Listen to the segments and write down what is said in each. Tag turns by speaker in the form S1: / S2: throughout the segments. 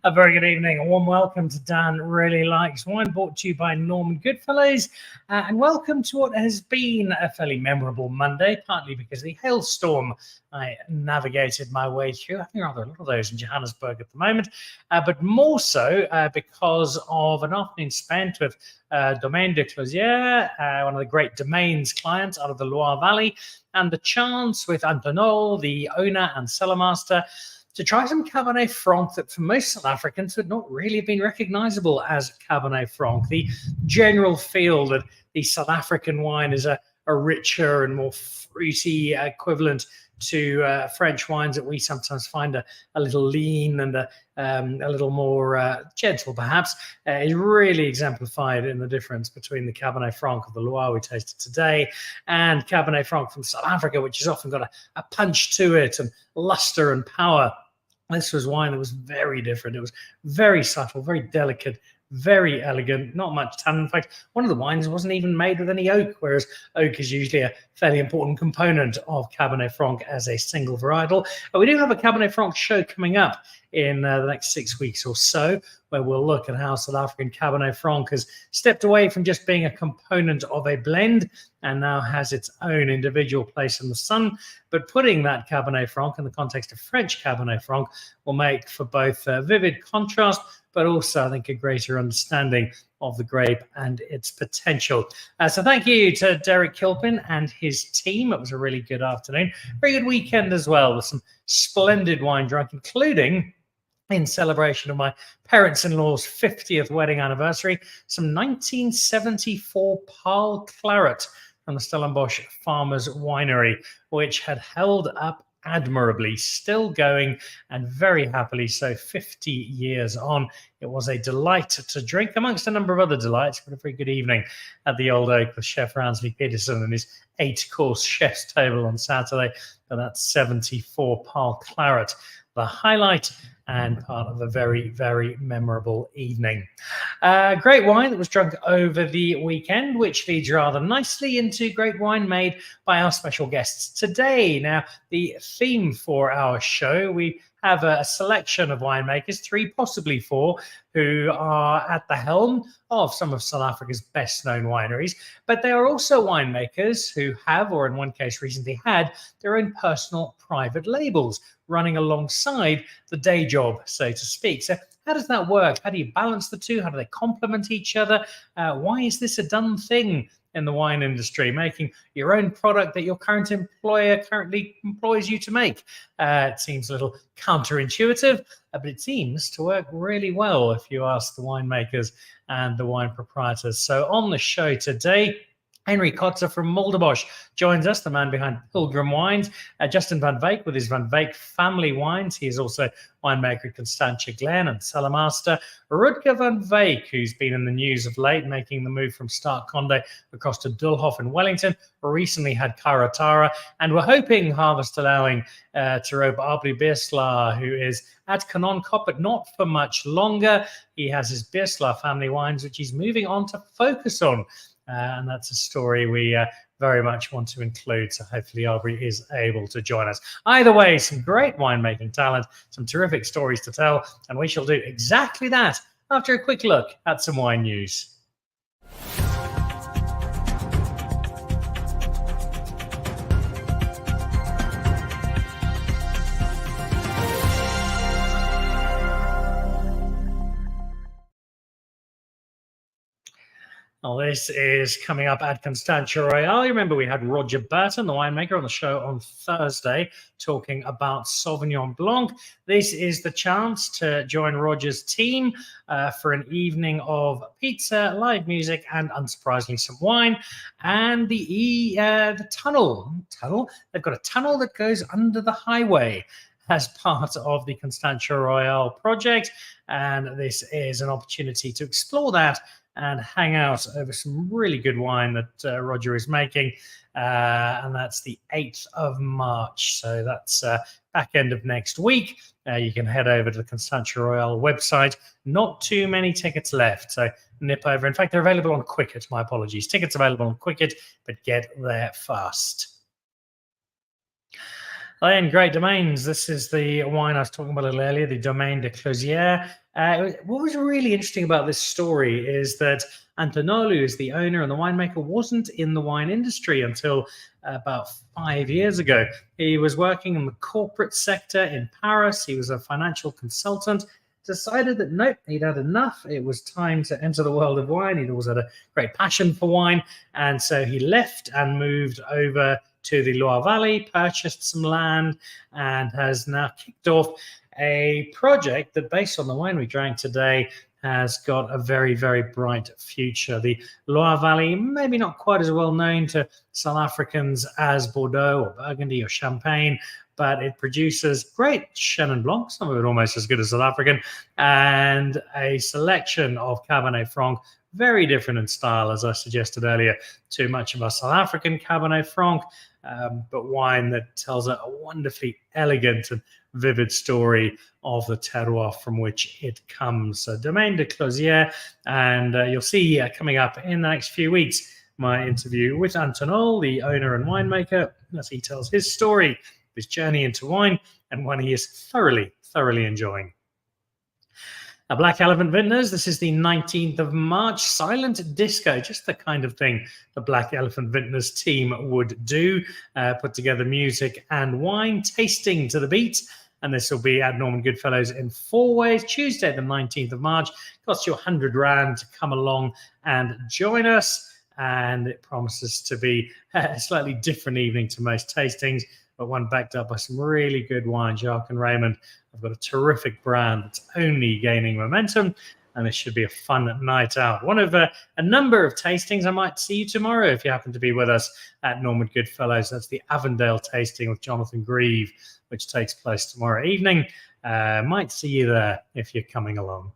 S1: A very good evening. A warm welcome to Dan Really Likes Wine, brought to you by Norman Goodfellows. And welcome to what has been a fairly memorable Monday, partly because of the hailstorm I navigated my way through. I think rather a lot of those in Johannesburg at the moment, but more so because of an afternoon spent with Domaine de Clozier, one of the great domains clients out of the Loire Valley, and the chance with Antonol, the owner and cellar master, to try some Cabernet Franc that for most South Africans would not really have been recognizable as Cabernet Franc. The general feel that the South African wine is a richer and more fruity equivalent to French wines that we sometimes find a little lean and a little more gentle, perhaps, is really exemplified in the difference between the Cabernet Franc of the Loire we tasted today and Cabernet Franc from South Africa, which has often got a punch to it and luster and power. This was wine that was very different. It was very subtle, very delicate, very elegant, not much tannin. In fact, one of the wines wasn't even made with any oak, whereas oak is usually a fairly important component of Cabernet Franc as a single varietal. But we do have a Cabernet Franc show coming up in the next 6 weeks or so, where we'll look at how South African Cabernet Franc has stepped away from just being a component of a blend and now has its own individual place in the sun. But putting that Cabernet Franc in the context of French Cabernet Franc will make for both vivid contrast, but also, I think, a greater understanding of the grape and its potential. So thank you to Derek Kilpin and his team. It was a really good afternoon. Very good weekend as well, with some splendid wine drunk, including, in celebration of my parents-in-law's 50th wedding anniversary, some 1974 Paarl Claret from the Stellenbosch Farmers Winery, which had held up admirably, still going, and very happily so 50 years on. It was a delight to drink, amongst a number of other delights, but a very good evening at the Old Oak with Chef Ransley Peterson and his 8-course chef's table on Saturday. But that's 74 Paarl Claret, the highlight and part of a very, very memorable evening. Great wine that was drunk over the weekend, which leads rather nicely into great wine made by our special guests today. Now, the theme for our show, we have a selection of winemakers, 3, possibly 4, who are at the helm of some of South Africa's best-known wineries. But they are also winemakers who have, or in one case recently had, their own personal private labels running alongside the day job, so to speak. So how does that work? How do you balance the two? How do they complement each other? Why is this a done thing in the wine industry, making your own product that your current employer currently employs you to make? It seems a little counterintuitive, but it seems to work really well if you ask the winemakers and the wine proprietors. So on the show today, Henry Kotze from Mulderbosch joins us, the man behind Pilgrim Wines. Justin van Wyk with his Van Wyk family wines. He is also winemaker at Constantia, Glen, and cellar master. Rudger van Wyk, who's been in the news of late, making the move from Stark Conde across to Doolhof in Wellington. Recently had Karatara, and we're hoping, harvest allowing, to rope Abrie Beeslaar, who is at Kanonkop, but not for much longer. He has his Beeslaar family wines, which he's moving on to focus on. And that's a story we very much want to include. So hopefully Abrie is able to join us. Either way, some great winemaking talent, some terrific stories to tell. And we shall do exactly that after a quick look at some wine news. Well, this is coming up at Constantia Royale. You remember we had Roger Burton, the winemaker, on the show on Thursday talking about Sauvignon Blanc. This is the chance to join Roger's team for an evening of pizza, live music, and unsurprisingly some wine. And the tunnel. They've got a tunnel that goes under the highway as part of the Constantia Royale project. And this is an opportunity to explore that and hang out over some really good wine that Roger is making. And that's the 8th of March. So that's back end of next week. You can head over to the Constantia Royale website. Not too many tickets left, so nip over. In fact, they're available on Quicket. My apologies. Tickets available on Quicket, but get there fast. And Great Domains. This is the wine I was talking about a little earlier, the Domaine de Clozier. What was really interesting about this story is that Antonolu, who is the owner and the winemaker, wasn't in the wine industry until about 5 years ago. He was working in the corporate sector in Paris. He was a financial consultant. Decided that nope, he'd had enough. It was time to enter the world of wine. He'd always had a great passion for wine. And so he left and moved over to the Loire Valley, purchased some land, and has now kicked off a project that, based on the wine we drank today, has got a very, very bright future. The Loire Valley, maybe not quite as well known to South Africans as Bordeaux or Burgundy or Champagne, but it produces great Chenin Blanc, some of it almost as good as South African, and a selection of Cabernet Franc, very different in style, as I suggested earlier, to much of our South African Cabernet Franc, but wine that tells a wonderfully elegant and vivid story of the terroir from which it comes. So Domaine de Clozier, and you'll see coming up in the next few weeks my interview with Antonol, the owner and winemaker, as he tells his story, his journey into wine, and one he is thoroughly enjoying. A Black Elephant Vintners, this is the 19th of March, silent disco, just the kind of thing the Black Elephant Vintners team would do, put together music and wine, tasting to the beat, and this will be at Norman Goodfellows in Fourways, Tuesday the 19th of March. Costs you 100 Rand to come along and join us, and it promises to be a slightly different evening to most tastings, but one backed up by some really good wine. Jacques and Raymond have got a terrific brand that's only gaining momentum, and this should be a fun night out. One of a number of tastings. I might see you tomorrow if you happen to be with us at Norman Goodfellows. That's the Avondale tasting with Jonathan Grieve, which takes place tomorrow evening. Might see you there if you're coming along.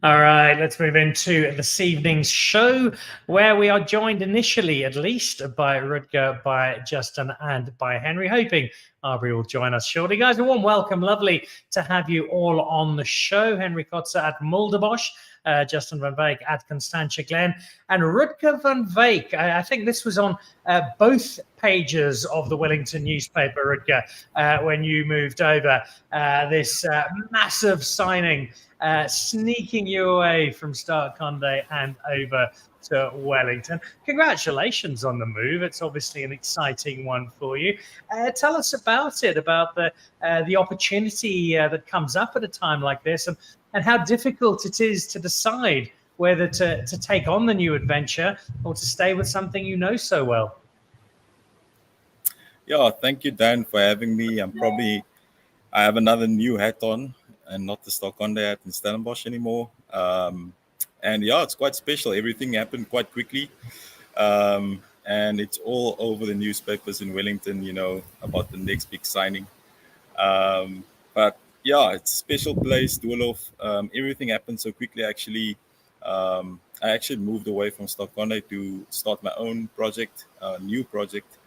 S1: All right, let's move into this evening's show, where we are joined initially, at least, by Rudger, by Justin, and by Henry, hoping Abrie will join us shortly. Guys, a warm welcome. Lovely to have you all on the show. Henry Kotze at Mulderbosch, Justin van Wyk at Constantia, Glen, and Rudger van Wyk. I think this was on both pages of the Wellington newspaper, Rudger, when you moved over. This massive signing sneaking you away from Start Conde and over to Wellington. Congratulations on the move. It's obviously an exciting one for you. Tell us about it, about the opportunity that comes up at a time like this, and how difficult it is to decide whether to take on the new adventure or to stay with something you know so well.
S2: Yeah, thank you, Dan, for having me. I have another new hat on, and not the Stockholm hat in Stellenbosch anymore. And yeah, it's quite special. Everything happened quite quickly. And it's all over the newspapers in Wellington, about the next big signing. But yeah, it's a special place, Doolhof. Everything happened so quickly, actually. I actually moved away from Stockholm to start my own project, new project.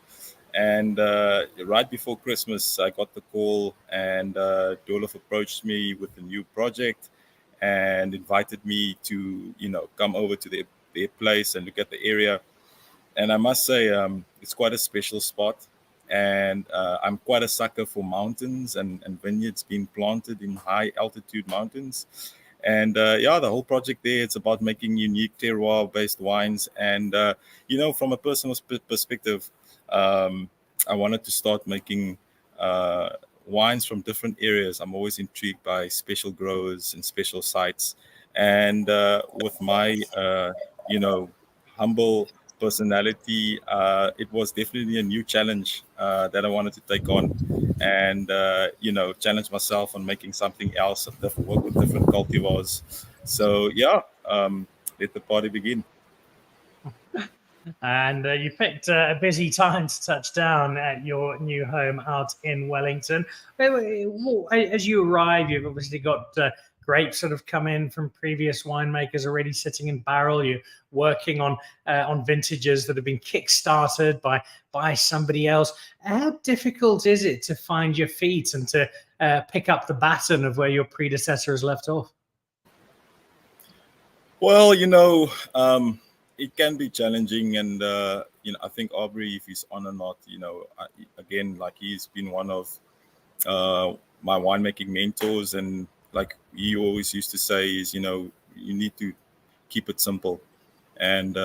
S2: And right before Christmas, I got the call, and Doolhof approached me with a new project and invited me to, come over to their place and look at the area. And I must say, it's quite a special spot. And I'm quite a sucker for mountains and vineyards being planted in high altitude mountains. And the whole project there, it's about making unique terroir-based wines. And, from a personal perspective, I wanted to start making wines from different areas. I'm always intrigued by special growers and special sites. And with my, humble personality, it was definitely a new challenge that I wanted to take on and, challenge myself on making something else, work with different cultivars. So, let the party begin.
S1: And you picked a busy time to touch down at your new home out in Wellington. As you arrive, you've obviously got grapes that have come in from previous winemakers already sitting in barrel. You're working on vintages that have been kick-started by somebody else. How difficult is it to find your feet and to pick up the baton of where your predecessor has left off?
S2: Well, it can be challenging, and I think Abrie, if he's on or not, again, like he's been one of my winemaking mentors, and like he always used to say is, you need to keep it simple. And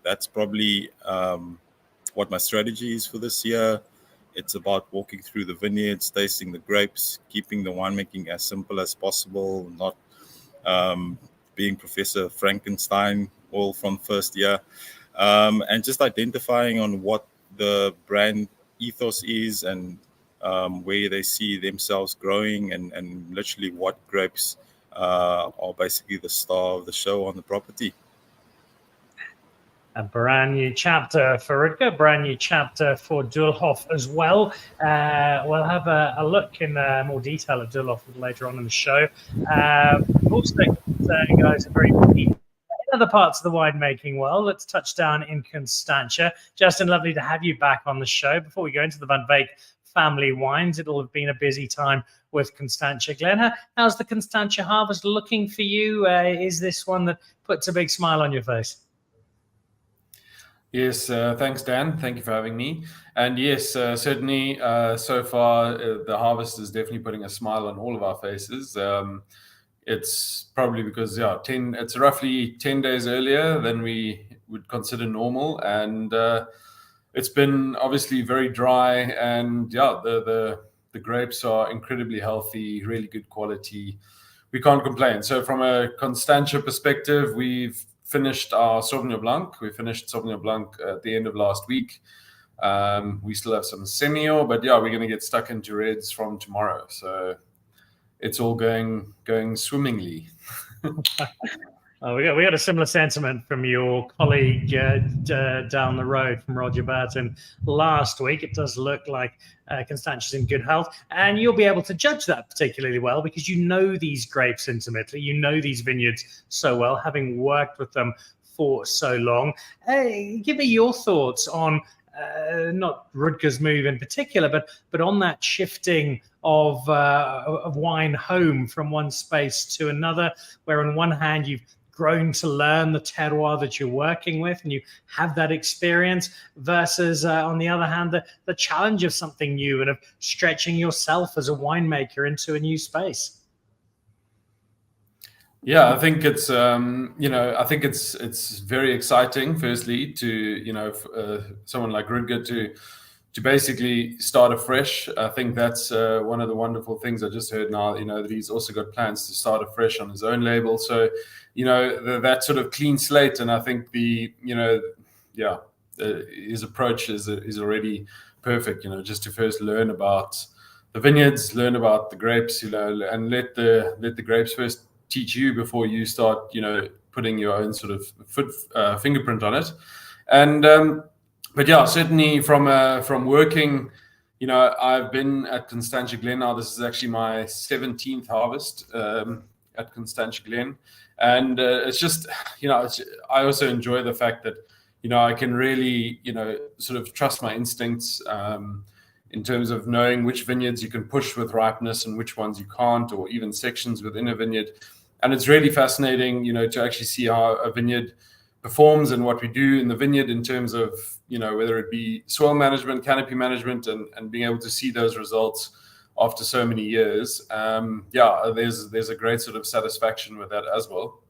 S2: that's probably what my strategy is for this year. It's about walking through the vineyards, tasting the grapes, keeping the winemaking as simple as possible, not being Professor Frankenstein all from first year, and just identifying on what the brand ethos is, and where they see themselves growing, and literally what grapes are basically the star of the show on the property.
S1: A brand new chapter for Rudger, brand new chapter for Doolhof as well. We'll have a look in more detail at Doolhof later on in the show. Also, guys, are very busy in other parts of the winemaking world. Let's touch down in Constantia. Justin, lovely to have you back on the show. Before we go into the Van Beek family wines, it'll have been a busy time with Constantia. Glen, how's the Constantia harvest looking for you? Is this one that puts a big smile on your face?
S3: Yes, thanks, Dan. Thank you for having me. And yes, certainly so far, the harvest is definitely putting a smile on all of our faces. It's probably because, it's roughly 10 days earlier than we would consider normal. And it's been obviously very dry. And the grapes are incredibly healthy, really good quality. We can't complain. So from a Constantia perspective, we've finished our Sauvignon Blanc. We finished Sauvignon Blanc at the end of last week. We still have some Semillon, but we're going to get stuck into reds from tomorrow. So it's all going swimmingly.
S1: We got a similar sentiment from your colleague down the road, from Roger Burton, last week. It does look like Constantia's in good health, and you'll be able to judge that particularly well because you know these grapes intimately, you know these vineyards so well, having worked with them for so long. Give me your thoughts on not Rudger's move in particular, but on that shifting of wine home from one space to another, where on one hand you've grown to learn the terroir that you're working with and you have that experience, versus on the other hand the challenge of something new and of stretching yourself as a winemaker into a new space.
S3: I think it's I think it's very exciting, firstly, to someone like Rudger to basically start afresh. I think that's one of the wonderful things I just heard now, that he's also got plans to start afresh on his own label. So, that sort of clean slate. And I think his approach is already perfect, just to first learn about the vineyards, learn about the grapes, and let the grapes first teach you before you start, putting your own sort of fingerprint on it. And, certainly from working, I've been at Constantia Glen now. This is actually my 17th harvest at Constantia Glen. And it's just, I also enjoy the fact that, I can really, sort of trust my instincts in terms of knowing which vineyards you can push with ripeness and which ones you can't, or even sections within a vineyard. And it's really fascinating, to actually see how a vineyard performs and what we do in the vineyard in terms of, whether it be soil management, canopy management, and being able to see those results after so many years. There's a great sort of satisfaction with that as well.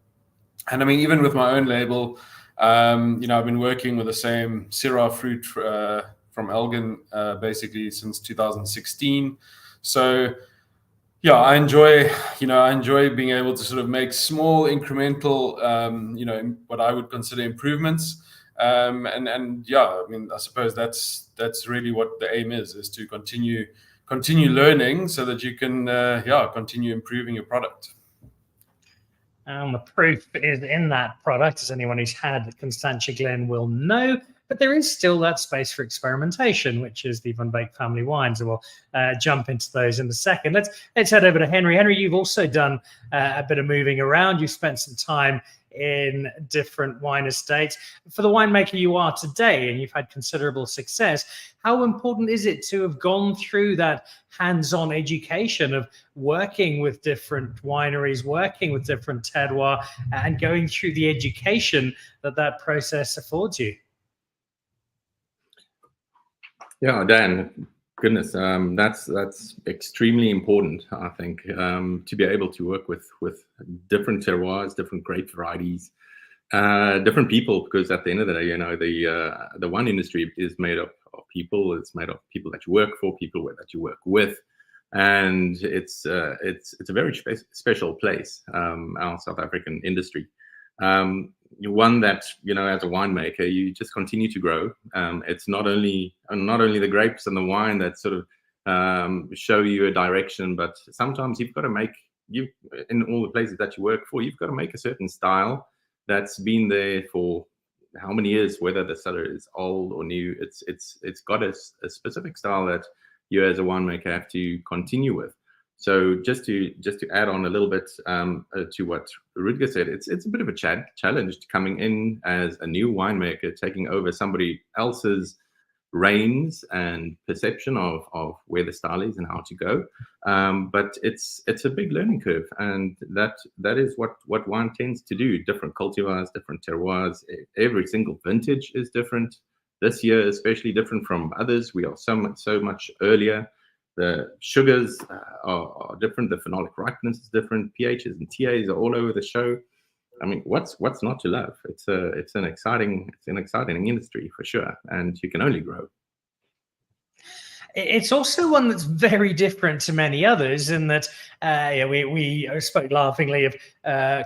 S3: And I mean, even with my own label, I've been working with the same Syrah fruit from Elgin basically since 2016. So I enjoy being able to sort of make small incremental, what I would consider improvements. I suppose that's really what the aim is to continue learning so that you can, continue improving your product.
S1: And the proof is in that product, as anyone who's had Constantia Glen will know. But there is still that space for experimentation, which is the Van Beek family wines, and we'll jump into those in a second. Let's head over to Henry. Henry, you've also done a bit of moving around. You've spent some time in different wine estates. For the winemaker you are today, and you've had considerable success, how important is it to have gone through that hands-on education of working with different wineries, working with different terroir, and going through the education that process affords you?
S4: Yeah, Dan, goodness, that's extremely important, I think, to be able to work with different terroirs, different grape varieties, different people, because at the end of the day, the wine industry is made up of people. It's made up of people that you work for, people that you work with, and it's a very special place, our South African industry. One that, as a winemaker, you just continue to grow. It's not only the grapes and the wine that sort of show you a direction, but sometimes you've got to in all the places that you work for, you've got to make a certain style that's been there for how many years, whether the cellar is old or new. It's got a specific style that you as a winemaker have to continue with. So just to add on a little bit to what Rudger said, it's a bit of a challenge coming in as a new winemaker, taking over somebody else's reins and perception of where the style is and how to go. But it's a big learning curve, and that is what wine tends to do. Different cultivars, different terroirs. Every single vintage is different. This year, especially different from others. We are so much earlier. The sugars are different. The phenolic ripeness is different. pHs and TAs are all over the show. I mean, what's not to love? It's an exciting industry for sure, and you can only grow.
S1: It's also one that's very different to many others in that we spoke laughingly of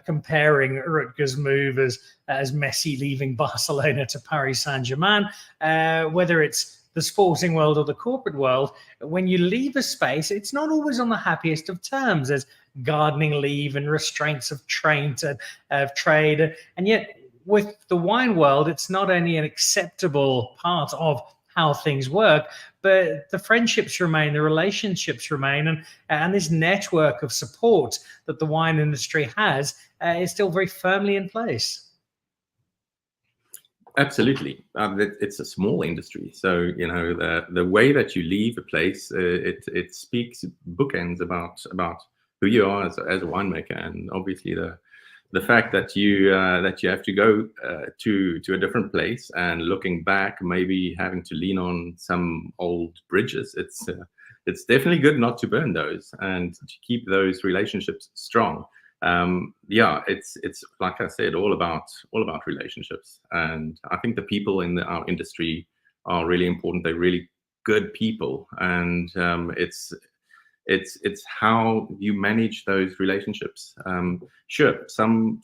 S1: comparing Rutger's move as Messi leaving Barcelona to Paris Saint-Germain, whether it's the sporting world or the corporate world. When you leave a space, it's not always on the happiest of terms. There's gardening leave and restraints of trade, and yet with the wine world, it's not only an acceptable part of how things work, but the friendships remain, the relationships remain, and this network of support that the wine industry has is still very firmly in place.
S4: Absolutely. It's a small industry. So, the way that you leave a place, it speaks bookends about who you are as a winemaker. And obviously the fact that you have to go to a different place and looking back, maybe having to lean on some old bridges. It's definitely good not to burn those and to keep those relationships strong. It's like I said, all about relationships, and I think the people in our industry are really important. They're really good people, and it's how you manage those relationships. Sure, some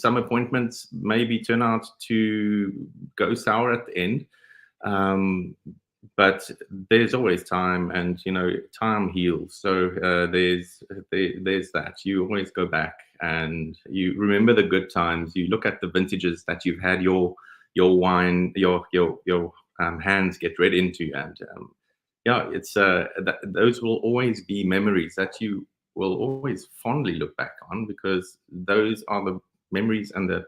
S4: appointments maybe turn out to go sour at the end, but there's always time, and time heals. So there's that. You always go back and you remember the good times. You look at the vintages that you've had your wine, your hands get read into, and it's those will always be memories that you will always fondly look back on, because those are the memories and the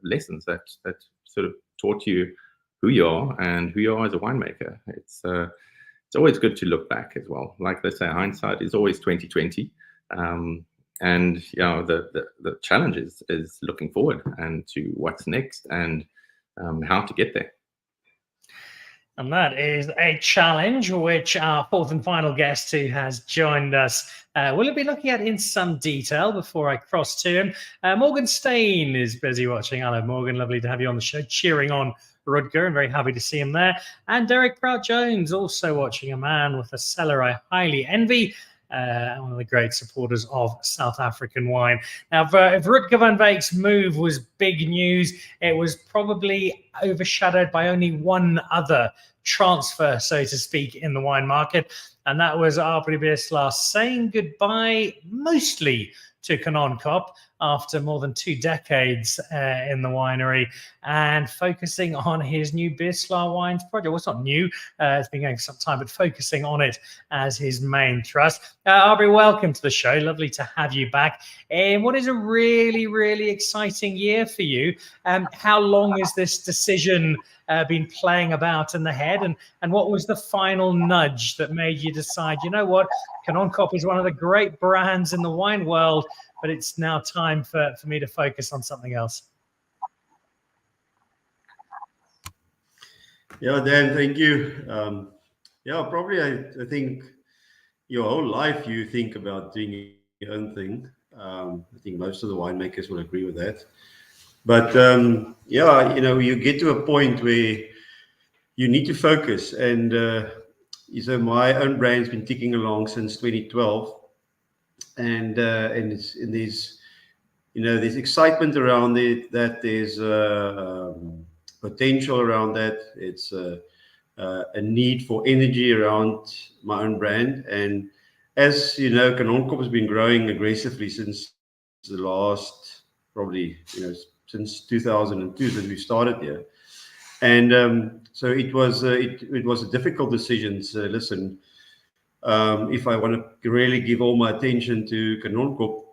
S4: lessons that sort of taught you who you are and who you are as a winemaker. It's always good to look back as well. Like they say, hindsight is always 20/20. And the challenge is looking forward and to what's next and how to get there.
S1: And that is a challenge which our fourth and final guest who has joined us will be looking at in some detail before I cross to him. Morgan Stain is busy watching. Hello, Morgan. Lovely to have you on the show, cheering on Rudger, and very happy to see him there. And Derek Prout-Jones also watching, a man with a cellar I highly envy. One of the great supporters of South African wine. Now, if Rutger van Beek's move was big news, it was probably overshadowed by only one other transfer, so to speak, in the wine market, and that was Abrie Beeslaar saying goodbye mostly to Kanonkop after more than 2 decades in the winery, and focusing on his new Beeslaar wines project. Well, it's not new, it's been going for some time, but focusing on it as his main thrust. Abrie, welcome to the show. Lovely to have you back. What is a really, really exciting year for you? How long has this decision been playing about in the head, and what was the final nudge that made you decide, you know what, Kanonkop is one of the great brands in the wine world, but it's now time for me to focus on something else?
S5: Yeah, Dan, thank you. Yeah, probably I think your whole life you think about doing your own thing. I think most of the winemakers will agree with that. But yeah, you get to a point where you need to focus. And so my own brand's been ticking along since 2012, and there's there's excitement around it. That there's potential around that. It's a need for energy around my own brand. And as you know, Kanonkop has been growing aggressively since the last, probably, since 2002, since we started here. And so it was a difficult decision. So listen, if I want to really give all my attention to Kanonkop,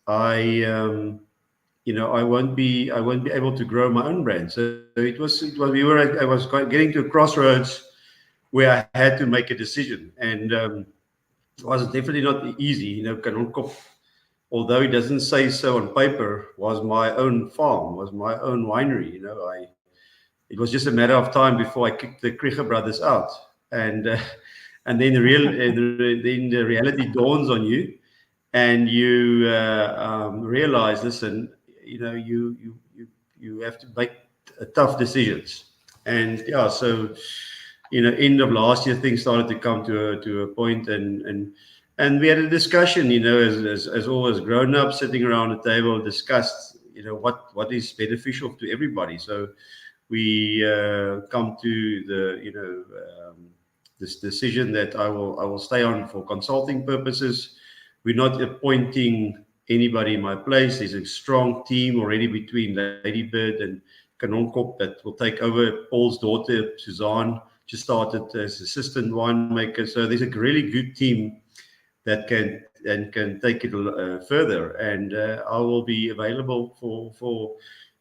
S5: I won't be able to grow my own brand. So I was getting to a crossroads where I had to make a decision, and it was definitely not easy. Kanonkop, although it doesn't say so on paper, was my own farm, was my own winery. It was just a matter of time before I kicked the Krieger brothers out, and then the reality dawns on you, and you realize, listen, you have to make tough decisions. And yeah, so end of last year, things started to come to a point, and we had a discussion, as always, grown up, sitting around the table, discussed, what is beneficial to everybody. So we come to this decision that I will stay on for consulting purposes. We're not appointing anybody in my place. There's a strong team already between Ladybird and Kanonkop that will take over. Paul's daughter, Suzanne, just started as assistant winemaker. So there's a really good team that can take it further. And I will be available for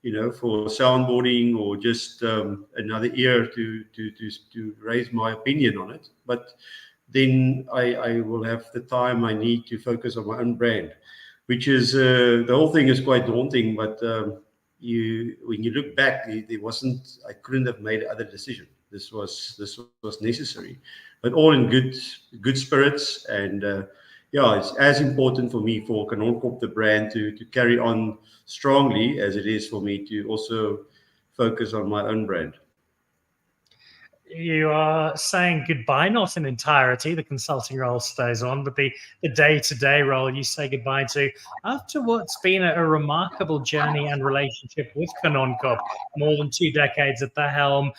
S5: soundboarding, or just another ear to raise my opinion on it. But then I will have the time I need to focus on my own brand, which is the whole thing is quite daunting. But when you look back, I couldn't have made other decision. This was necessary, but all in good spirits. And yeah, it's as important for me, for Kanonkop, the brand, to carry on strongly as it is for me to also focus on my own brand.
S1: You are saying goodbye, not in entirety. The consulting role stays on, but the day-to-day role you say goodbye to after what's been a remarkable journey and relationship with Kanonkop. More than 2 decades at the helm,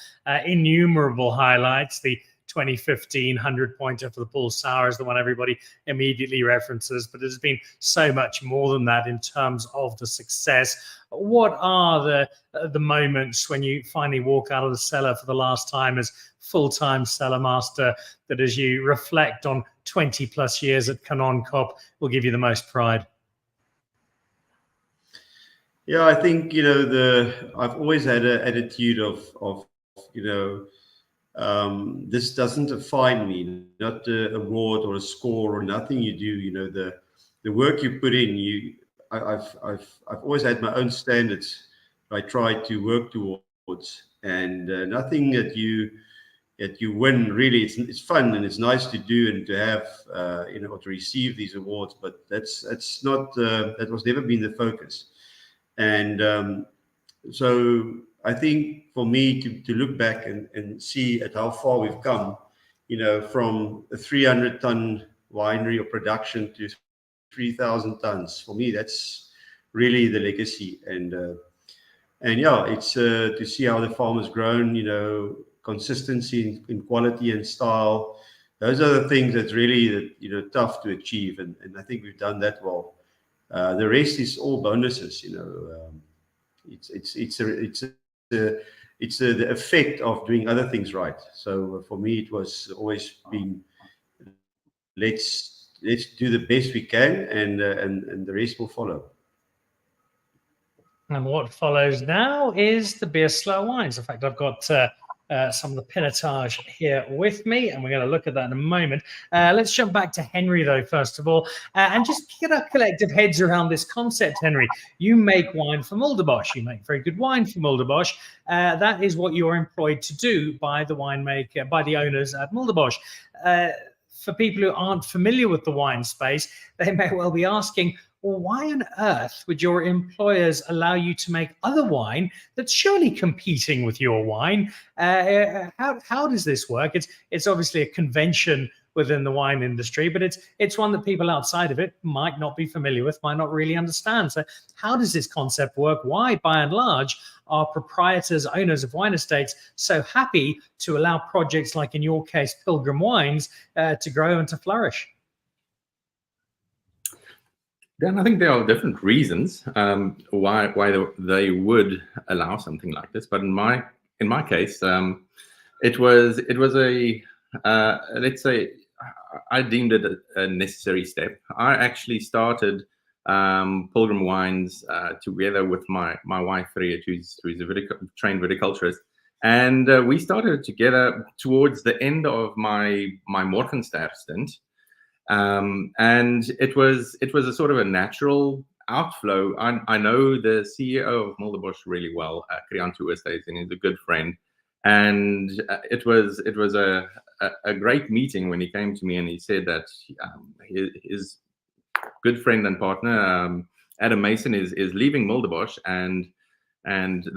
S1: innumerable highlights. The 2015 100-pointer for the Paul Sauer is the one everybody immediately references, but there's been so much more than that in terms of the success. What are the moments when you finally walk out of the cellar for the last time as full-time cellar master, that as you reflect on 20 plus years at Kanonkop will give you the most pride?
S5: Yeah, I think I've always had an attitude of this doesn't define me, not an award or a score or nothing you do. The work you put in, I've always had my own standards I try to work towards, and nothing that you win really. It's fun and it's nice to do and to have or to receive these awards, but that's not that was never been the focus. And so I think for me to look back and see at how far we've come, from a 300-ton winery or production to 3,000 tons. For me, that's really the legacy. And yeah, it's to see how the farm has grown, consistency in quality and style. Those are the things that's really tough to achieve, and I think we've done that well. The rest is all bonuses. It's the effect of doing other things right. So for me, it was always been, let's do the best we can, and the rest will follow.
S1: And what follows now is the Beeslaar wines. In fact, I've got some of the pinotage here with me, and we're going to look at that in a moment. Let's jump back to Henry, though, first of all, and just get our collective heads around this concept, Henry. You make wine for Mulderbosch. You make very good wine for Mulderbosch. That is what you're employed to do by the winemaker, by the owners at Mulderbosch. For people who aren't familiar with the wine space, they may well be asking, well, why on earth would your employers allow you to make other wine that's surely competing with your wine? How does this work? It's obviously a convention within the wine industry, but it's one that people outside of it might not be familiar with, might not really understand. So how does this concept work? Why, by and large, are proprietors, owners of wine estates so happy to allow projects like, in your case, Pilgrim Wines, to grow and to flourish?
S4: Then I think there are different reasons why they would allow something like this. But in my case, it was a let's say I deemed it a necessary step. I actually started Pilgrim Wines together with my wife Rudger, who's a trained viticulturist, and we started together towards the end of my Morgenster stint. And it was a sort of a natural outflow. I know the CEO of Mulderbosch really well, Kriantu Oosthuizen, and he's a good friend. And it was a great meeting when he came to me and he said that his good friend and partner Adam Mason is leaving Mulderbosch, and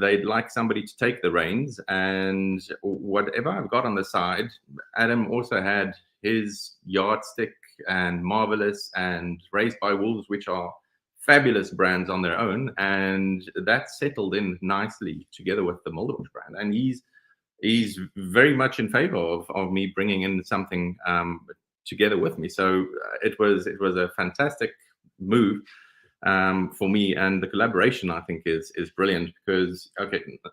S4: they'd like somebody to take the reins. And whatever I've got on the side, Adam also had his Yardstick and Marvelous and Raised by Wolves, which are fabulous brands on their own, and that settled in nicely together with the Mulderbosch brand. And he's very much in favor of me bringing in something together with me. So it was a fantastic move for me, and the collaboration I think is brilliant, because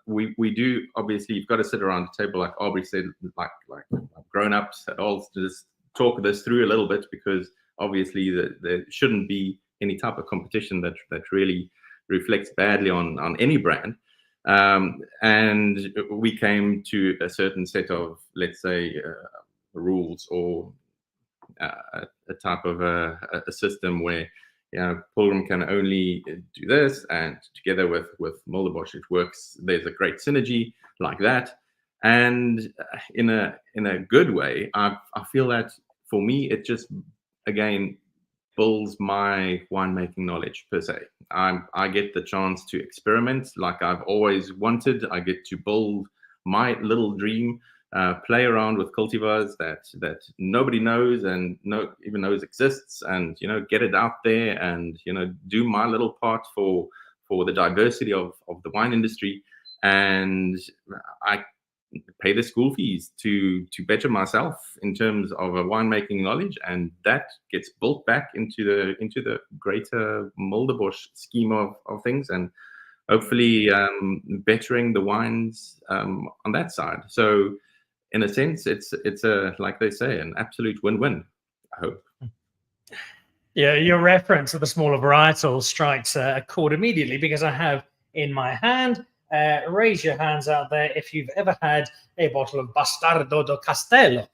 S4: we do, obviously you've got to sit around the table, like Abrie said, like grown-ups all just talk this through a little bit, because obviously there shouldn't be any type of competition that really reflects badly on any brand. And we came to a certain set of, let's say, rules, or a type of a system where, you know, Pilgrim can only do this, and together with Mulderbosch it works. There's a great synergy like that, and in a good way. I feel that for me it just again builds my winemaking knowledge per se. I get the chance to experiment like I've always wanted. I get to build my little dream, play around with cultivars that nobody knows and even knows exists, and get it out there, and do my little part for the diversity of the wine industry. And I pay the school fees to better myself in terms of a winemaking knowledge, and that gets built back into the greater Mulderbosch scheme of things, and hopefully bettering the wines on that side. So in a sense, it's a, like they say, an absolute win-win, I hope.
S1: Yeah, your reference to the smaller varietals strikes a chord immediately, because I have in my hand, raise your hands out there if you've ever had a bottle of Bastardo do Castello.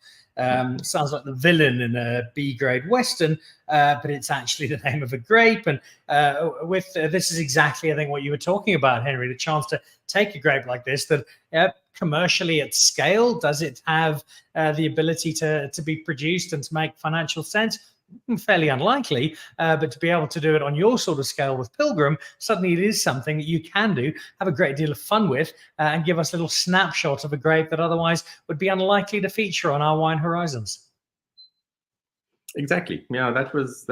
S1: Sounds like the villain in a B-grade Western, but it's actually the name of a grape. And this is exactly, I think, what you were talking about, Henry, the chance to take a grape like this that commercially at scale, does it have the ability to be produced and to make financial sense? Fairly unlikely, but to be able to do it on your sort of scale with Pilgrim, suddenly it is something that you can do, have a great deal of fun with, and give us a little snapshot of a grape that otherwise would be unlikely to feature on our wine horizons.
S4: Exactly. Yeah, that was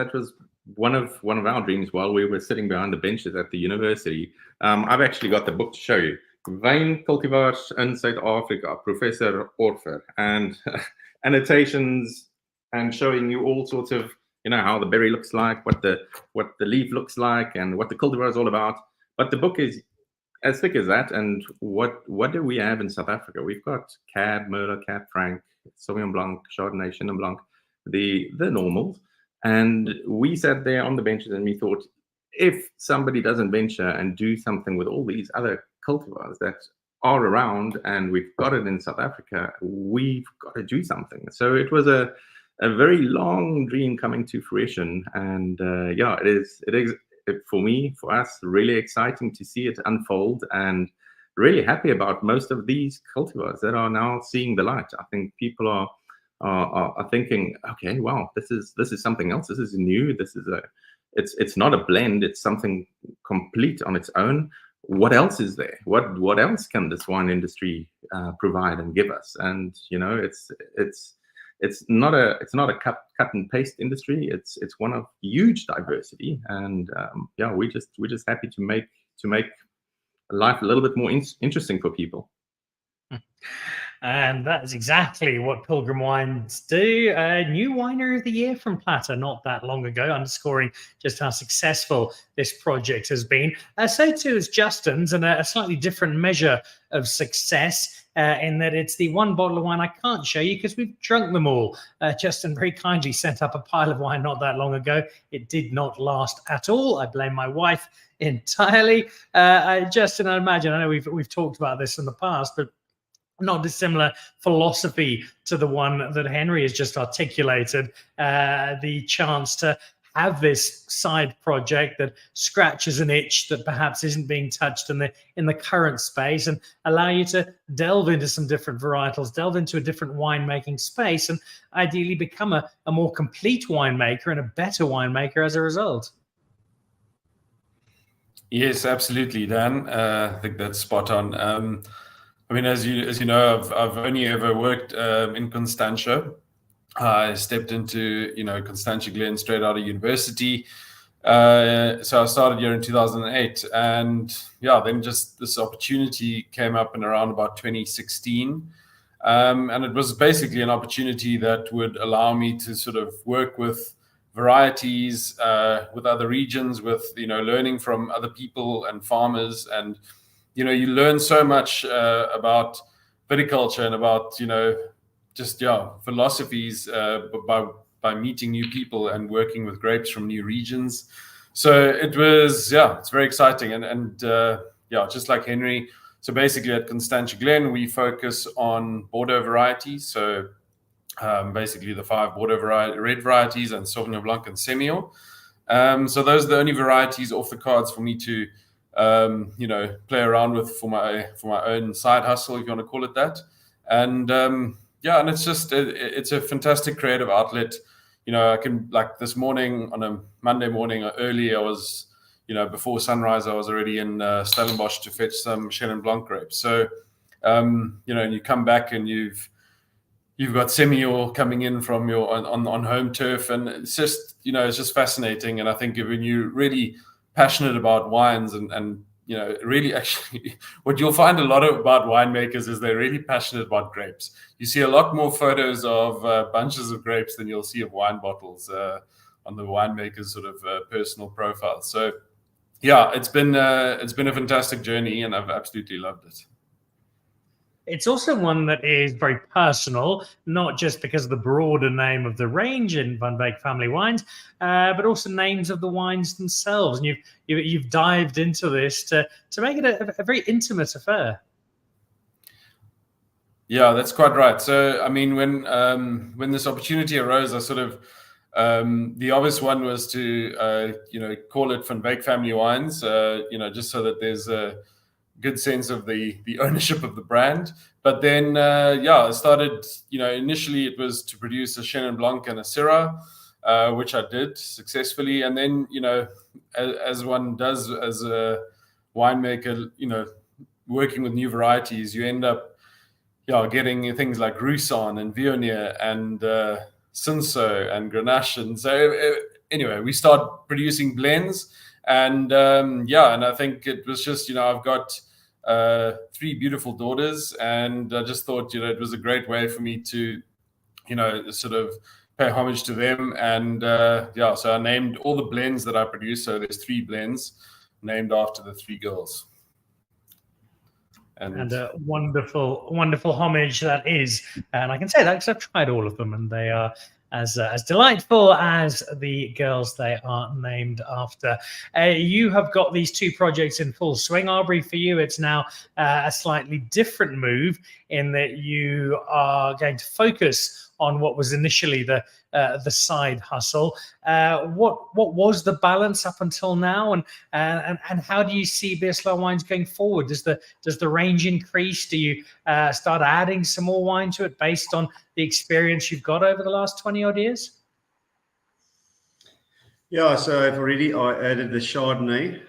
S4: one of our dreams while we were sitting behind the benches at the university. I've actually got the book to show you. Wyn Cultivars in South Africa, Professor Orfer, and annotations, and showing you all sorts of, how the berry looks like, what the leaf looks like, and what the cultivar is all about. But the book is as thick as that. And what do we have in South Africa? We've got Cab, Merlot, Cab Franc, Sauvignon Blanc, Chardonnay, Chenin Blanc, the normals. And we sat there on the benches and we thought, if somebody doesn't venture and do something with all these other cultivars that are around and we've got it in South Africa, we've got to do something. So it was a very long dream coming to fruition, and it is for me, for us, really exciting to see it unfold, and really happy about most of these cultivars that are now seeing the light. I think people are thinking, okay, wow, this is something else. This is new. This is it's not a blend. It's something complete on its own. What else is there? What else can this wine industry provide and give us? And it's not a cut and paste industry. It's one of huge diversity, and we're just happy to make life a little bit more interesting for people.
S1: And that's exactly what Pilgrim Wines do. New Winer of the Year from Plata not that long ago, underscoring just how successful this project has been. So too is Justin's, and a slightly different measure of success in that it's the one bottle of wine I can't show you because we've drunk them all. Justin very kindly sent up a pile of wine not that long ago. It did not last at all. I blame my wife entirely. Justin, I imagine, I know we've talked about this in the past, but not dissimilar philosophy to the one that Henry has just articulated, the chance to have this side project that scratches an itch that perhaps isn't being touched in the current space, and allow you to delve into some different varietals, delve into a different winemaking space, and ideally become a more complete winemaker and a better winemaker as a result.
S3: Yes, absolutely, Dan. I think that's spot on. I mean, as you know, I've only ever worked in Constantia. I stepped into Constantia Glen straight out of university. So I started here in 2008, and then just this opportunity came up in around about 2016, and it was basically an opportunity that would allow me to sort of work with varieties, with other regions, with learning from other people and farmers, and you learn so much about viticulture and about just philosophies by meeting new people and working with grapes from new regions. So it was it's very exciting, and just like Henry. So basically at Constantia Glen we focus on Bordeaux varieties. So basically the 5 Bordeaux red varieties and Sauvignon Blanc and Semillon. So those are the only varieties off the cards for me to play around with for my own side hustle, if you want to call it that. And and it's just it's a fantastic creative outlet. I can, like this morning on a Monday morning early, I was before sunrise I was already in Stellenbosch to fetch some Chenin Blanc grapes. So and you come back and you've got Semillon coming in from your on home turf, and it's just it's just fascinating. And I think when you're really passionate about wines and really actually what you'll find a lot about winemakers is they're really passionate about grapes. You see a lot more photos of bunches of grapes than you'll see of wine bottles on the winemaker's sort of personal profile. So it's been a fantastic journey, and I've absolutely loved it.
S1: It's also one that is very personal, not just because of the broader name of the range in Van Beek Family Wines, but also names of the wines themselves. And you've dived into this to make it a very intimate affair. Yeah,
S3: that's quite right. So, I mean, when this opportunity arose, I sort of the obvious one was to call it Van Beek Family Wines, just so that there's a good sense of the ownership of the brand. But then I started initially it was to produce a Chenin Blanc and a Syrah, which I did successfully. And then as one does as a winemaker, working with new varieties, you end up getting things like Roussan and Viognier and Cinsault and Grenache. And so anyway, we start producing blends, and and I think it was just I've got 3 beautiful daughters, and I just thought it was a great way for me to sort of pay homage to them. And so I named all the blends that I produce. So there's 3 blends named after the 3 girls.
S1: And a wonderful homage that is. And I can say that because I've tried all of them, and they are as delightful as the girls they are named after. You have got these two projects in full swing. Abrie, for you, it's now a slightly different move in that you are going to focus on what was initially the side hustle. What was the balance up until now, and how do you see Beeslaar wines going forward? Does the range increase? Do you start adding some more wine to it based on the experience you've got over the last 20 odd years?
S5: Yeah, so I've already added the Chardonnay.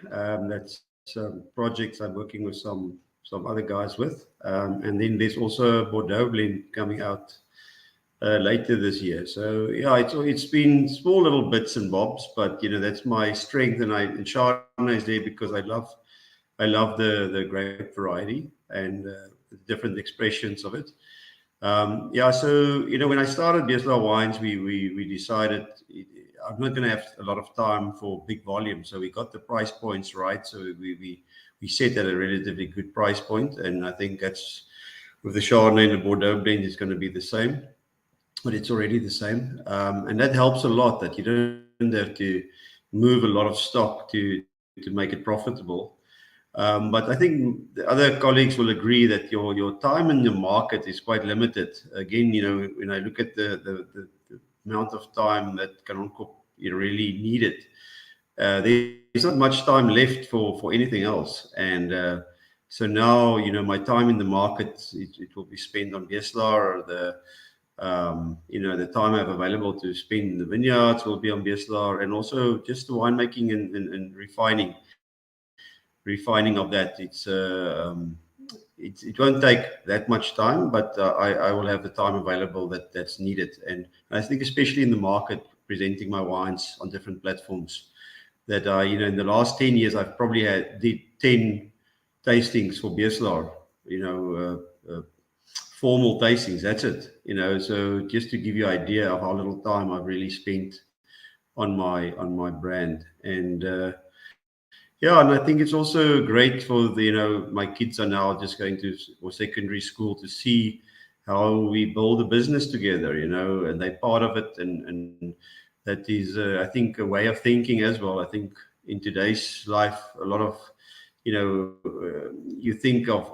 S5: That's some projects I'm working with some other guys with, and then there's also a Bordeaux blend coming out later this year. So yeah, it's been small little bits and bobs, but that's my strength, and Chardonnay is there because I love the grape variety and the different expressions of it. Yeah, so when I started Beeslaar Wines, we decided I'm not going to have a lot of time for big volume, so we got the price points right. So we set at a relatively good price point, and I think that's with the Chardonnay and the Bordeaux blend, it's going to be the same, but it's already the same, and that helps a lot that you don't have to move a lot of stock to make it profitable. But I think the other colleagues will agree that your time in the market is quite limited. Again, when I look at the amount of time that Kanonkop really needed, there's not much time left for anything else. And so now, my time in the market, it will be spent on Beeslaar, or the time I have available to spend in the vineyards will be on Beeslaar, and also just the winemaking and refining of that. It won't take that much time, but I will have the time available that's needed. And I think especially in the market, presenting my wines on different platforms, that in the last 10 years I've probably did 10 tastings for Beeslaar, formal tastings. That's it. So just to give you an idea of how little time I've really spent on my brand. And yeah, and I think it's also great for my kids are now just going to secondary school to see how we build a business together, and they're part of it, and that is I think a way of thinking as well. I think in today's life, a lot of you think of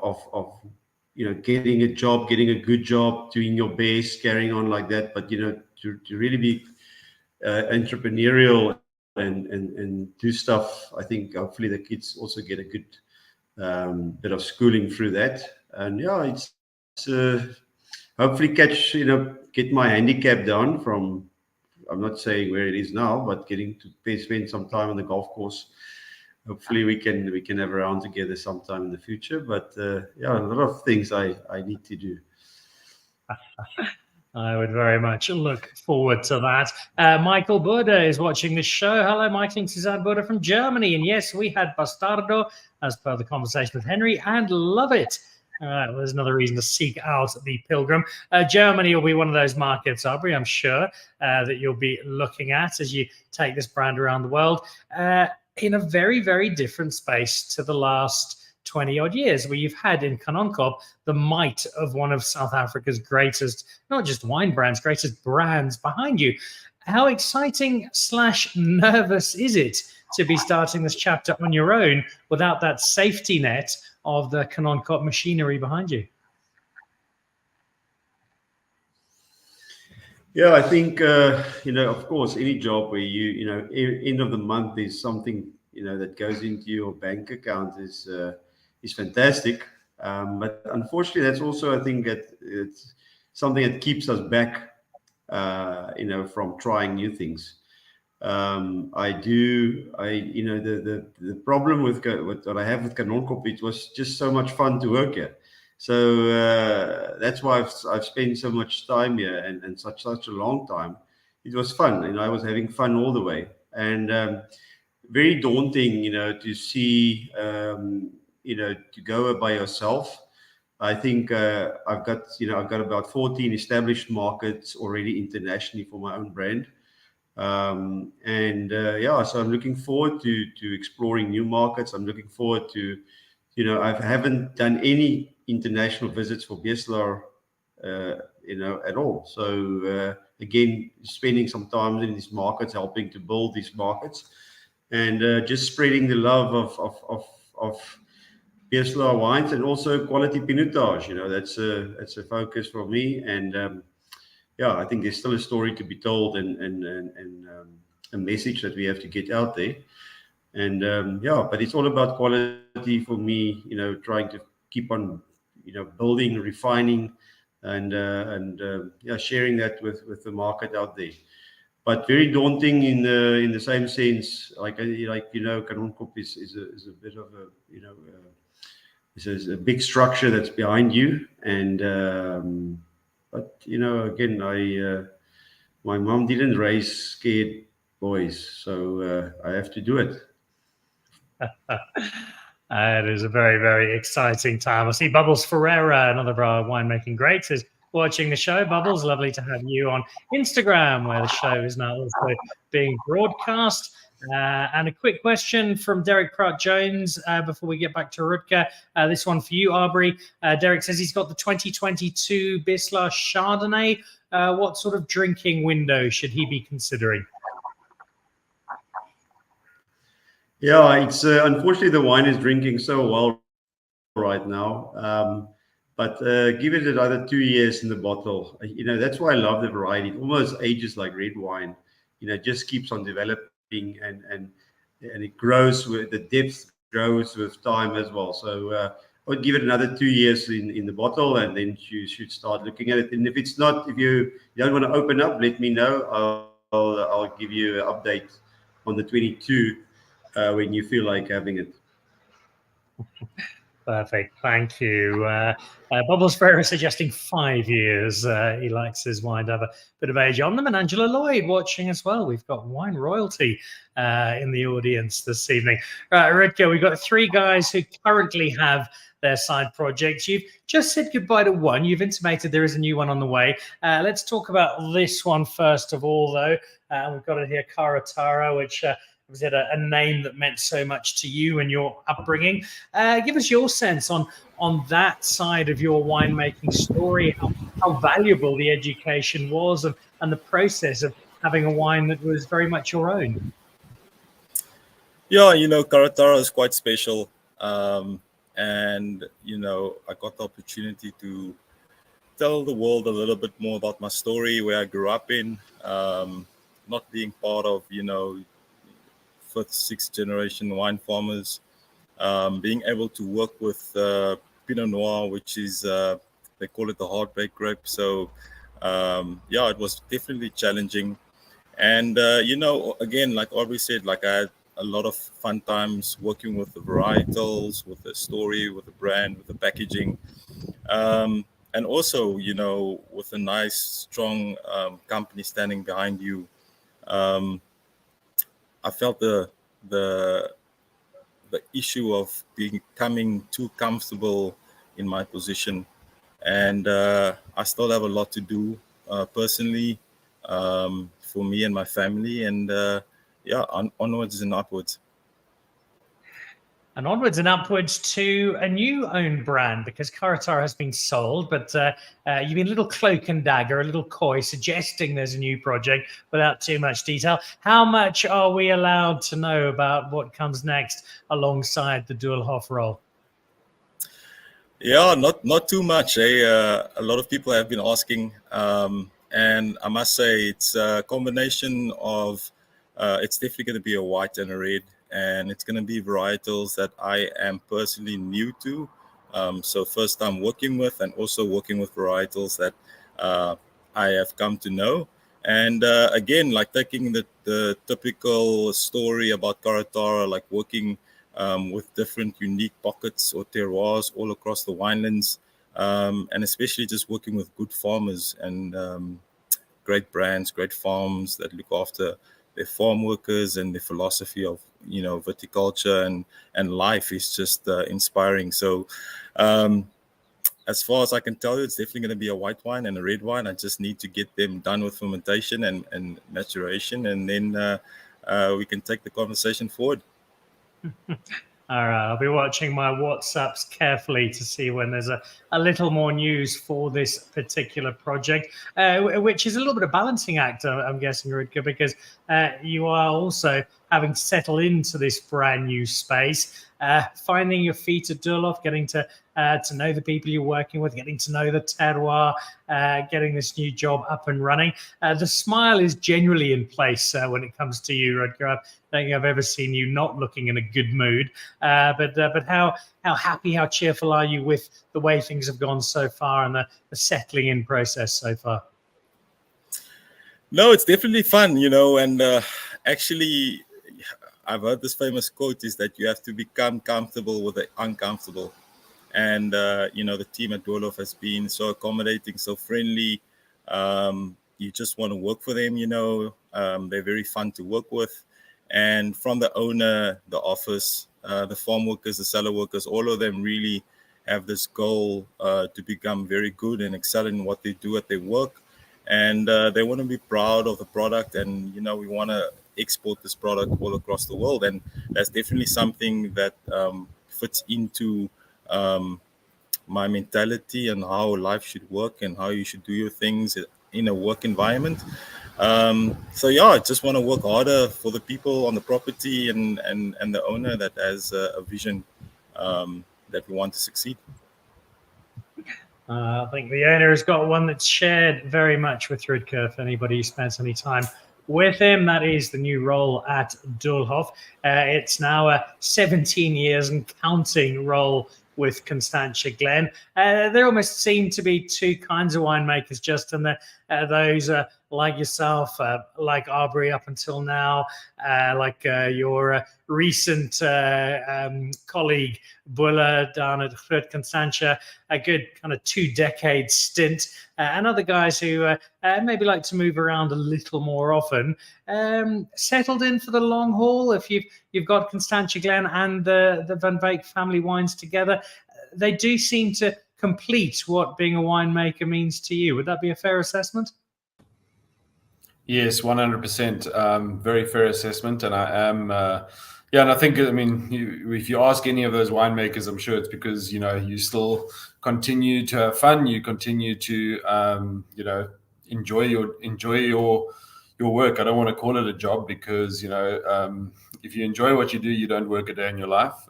S5: getting a job, getting a good job, doing your best, carrying on like that, but to really be entrepreneurial and do stuff. I think hopefully the kids also get a good bit of schooling through that. And yeah, it's hopefully get my handicap down from, I'm not saying where it is now, but getting to spend some time on the golf course. Hopefully we can have a round together sometime in the future. But yeah, a lot of things I need to do.
S1: I would very much look forward to that. Michael Burda is watching this show. Hello, Michael and Suzanne Burda from Germany. And yes, we had Bastardo as per the conversation with Henry, and love it. There's another reason to seek out the Pilgrim. Germany will be one of those markets, Abrie, I'm sure, that you'll be looking at as you take this brand around the world in a very, very different space to the last 20 odd years, where you've had in Kanonkop the might of one of South Africa's greatest, not just wine brands, greatest brands behind you. How exciting / nervous is it to be starting this chapter on your own without that safety net of the Kanonkop machinery behind you?
S5: Yeah, I think of course, any job where end of the month there's something that goes into your bank account is fantastic. But unfortunately, that's also, I think, that it's something that keeps us back, from trying new things. The problem with what I have with Kanonkop, it was just so much fun to work here. So that's why I've spent so much time here and such a long time. It was fun, and I was having fun all the way. And very daunting, to see. To go by yourself. I think I've got about 14 established markets already internationally for my own brand. So I'm looking forward to exploring new markets. I'm looking forward to, I haven't done any international visits for Beeslaar, at all. So again, spending some time in these markets, helping to build these markets, and just spreading the love of Beeslaar wines and also quality pinotage. That's a focus for me, and I think there's still a story to be told and a message that we have to get out there. And but it's all about quality for me, trying to keep on, building, refining, and sharing that with the market out there. But very daunting in the same sense, like Kanonkop is a bit of a it's a big structure that's behind you, and but again, my mom didn't raise scared boys, so I have to do it.
S1: It is a very, very exciting time. I see Bubbles Ferreira, another of our winemaking greats, is watching the show. Bubbles, lovely to have you on Instagram, where the show is now also being broadcast. And a quick question from Derek Pratt-Jones before we get back to Rudger. This one for you, Abrie. Derek says he's got the 2022 Beeslaar Chardonnay. What sort of drinking window should he be considering?
S5: Yeah, it's unfortunately the wine is drinking so well right now. But give it another 2 years in the bottle. That's why I love the variety. It almost ages like red wine. It just keeps on developing and it grows with the depth grows with time as well. So I would give it another 2 years in the bottle, and then you should start looking at it. And if it's not, if you don't want to open up, let me know. I'll give you an update on the 22 when you feel like having it.
S1: Perfect, thank you. Bubbles Ferreira suggesting 5 years. He likes his wine to have a bit of age on them. And Angela Lloyd watching as well. We've got wine royalty in the audience this evening. Rudger, we've got 3 guys who currently have their side projects. You've just said goodbye to one. You've intimated there is a new one on the way. Let's talk about this one first of all, though. We've got it here, Karatara, which was it a name that meant so much to you and your upbringing? Give us your sense on that side of your winemaking story, how valuable the education was and the process of having a wine that was very much your own.
S2: Yeah, Karatara is quite special. And, I got the opportunity to tell the world a little bit more about my story, where I grew up in, not being part of, 5th, 6th generation wine farmers, being able to work with Pinot Noir, which is, they call it the hard baked grape. So, it was definitely challenging. And, again, like Abrie said, like I had a lot of fun times working with the varietals, with the story, with the brand, with the packaging. And also, with a nice, strong company standing behind you. I felt the issue of becoming too comfortable in my position, and I still have a lot to do personally for me and my family, and onwards and upwards.
S1: And onwards and upwards to a new own brand, because Karatara has been sold, but you've been a little cloak and dagger, a little coy, suggesting there's a new project without too much detail. How much are we allowed to know about what comes next alongside the Doolhof roll?
S2: Yeah, not too much. A lot of people have been asking, and I must say it's a combination of, it's definitely going to be a white and a red. And it's going to be varietals that I am personally new to. So first time working with, and also working with varietals that I have come to know. And again, like taking the typical story about Karatara, like working with different unique pockets or terroirs all across the winelands. And especially just working with good farmers and great brands, great farms that look after their farm workers, and the philosophy of viticulture and life is just inspiring. So as far as I can tell you, it's definitely going to be a white wine and a red wine. I just need to get them done with fermentation and maturation, and then we can take the conversation forward.
S1: All right, I'll be watching my WhatsApps carefully to see when there's a little more news for this particular project, which is a little bit of balancing act, I'm guessing, Rudger, because you are also having to settle into this brand new space, finding your feet at Doolhof, getting to know the people you're working with, getting to know the terroir, getting this new job up and running. The smile is generally in place when it comes to you, Rudger. I don't think I've ever seen you not looking in a good mood. But how happy, how cheerful are you with the way things have gone so far and the settling in process so far?
S2: No, it's definitely fun, and actually, I've heard this famous quote is that you have to become comfortable with the uncomfortable. And, the team at Doolhof has been so accommodating, so friendly. You just want to work for them, they're very fun to work with. And from the owner, the office, the farm workers, the cellar workers, all of them really have this goal to become very good and excel in what they do at their work. And they want to be proud of the product. And, we want to export this product all across the world. And that's definitely something that fits into my mentality and how life should work and how you should do your things in a work environment. I just want to work harder for the people on the property and the owner that has a vision that we want to succeed.
S1: I think the owner has got one that's shared very much with Rudger. If anybody spends any time with him, that is the new role at Doolhof. It's now a 17 years and counting role with Constantia Glen. There almost seem to be two kinds of winemakers, Justin. Those like yourself, like Abrie up until now, like your recent colleague Buller down at Constantia, a good kind of 2-decade stint, and other guys who maybe like to move around a little more often. Settled in for the long haul. If you've got Constantia Glen and the Van Wyk family wines together, they do seem to complete what being a winemaker means to you. Would that be a fair assessment?
S3: Yes, 100%. Very fair assessment. And I am, and I think, if you ask any of those winemakers, I'm sure it's because, you still continue to have fun. You continue to, enjoy your work. I don't want to call it a job because, if you enjoy what you do, you don't work a day in your life.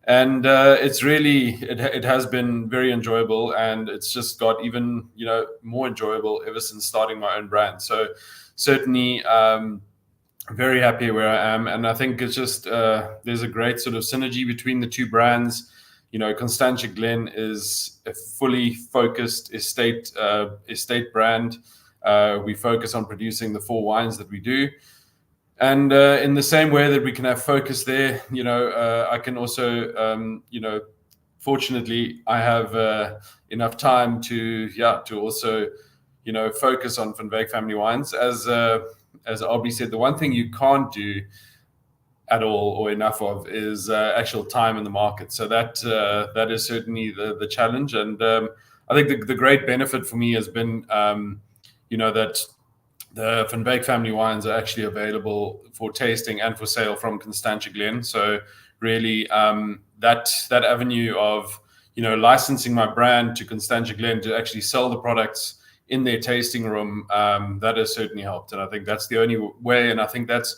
S3: And it's really, it has been very enjoyable, and it's just got even, more enjoyable ever since starting my own brand. So certainly very happy where I am. And I think it's just, there's a great sort of synergy between the two brands. Constantia Glen is a fully focused estate brand. We focus on producing the 4 wines that we do. And in the same way that we can have focus there, I can also, fortunately, I have enough time to also, focus on Van Wyk family wines. As Abrie said, the one thing you can't do at all or enough of is actual time in the market. So that is certainly the challenge. And I think the great benefit for me has been, that the Van Wyk family wines are actually available for tasting and for sale from Constantia Glen. So really, that avenue of licensing my brand to Constantia Glen to actually sell the products in their tasting room, that has certainly helped. And I think that's the only way. And I think that's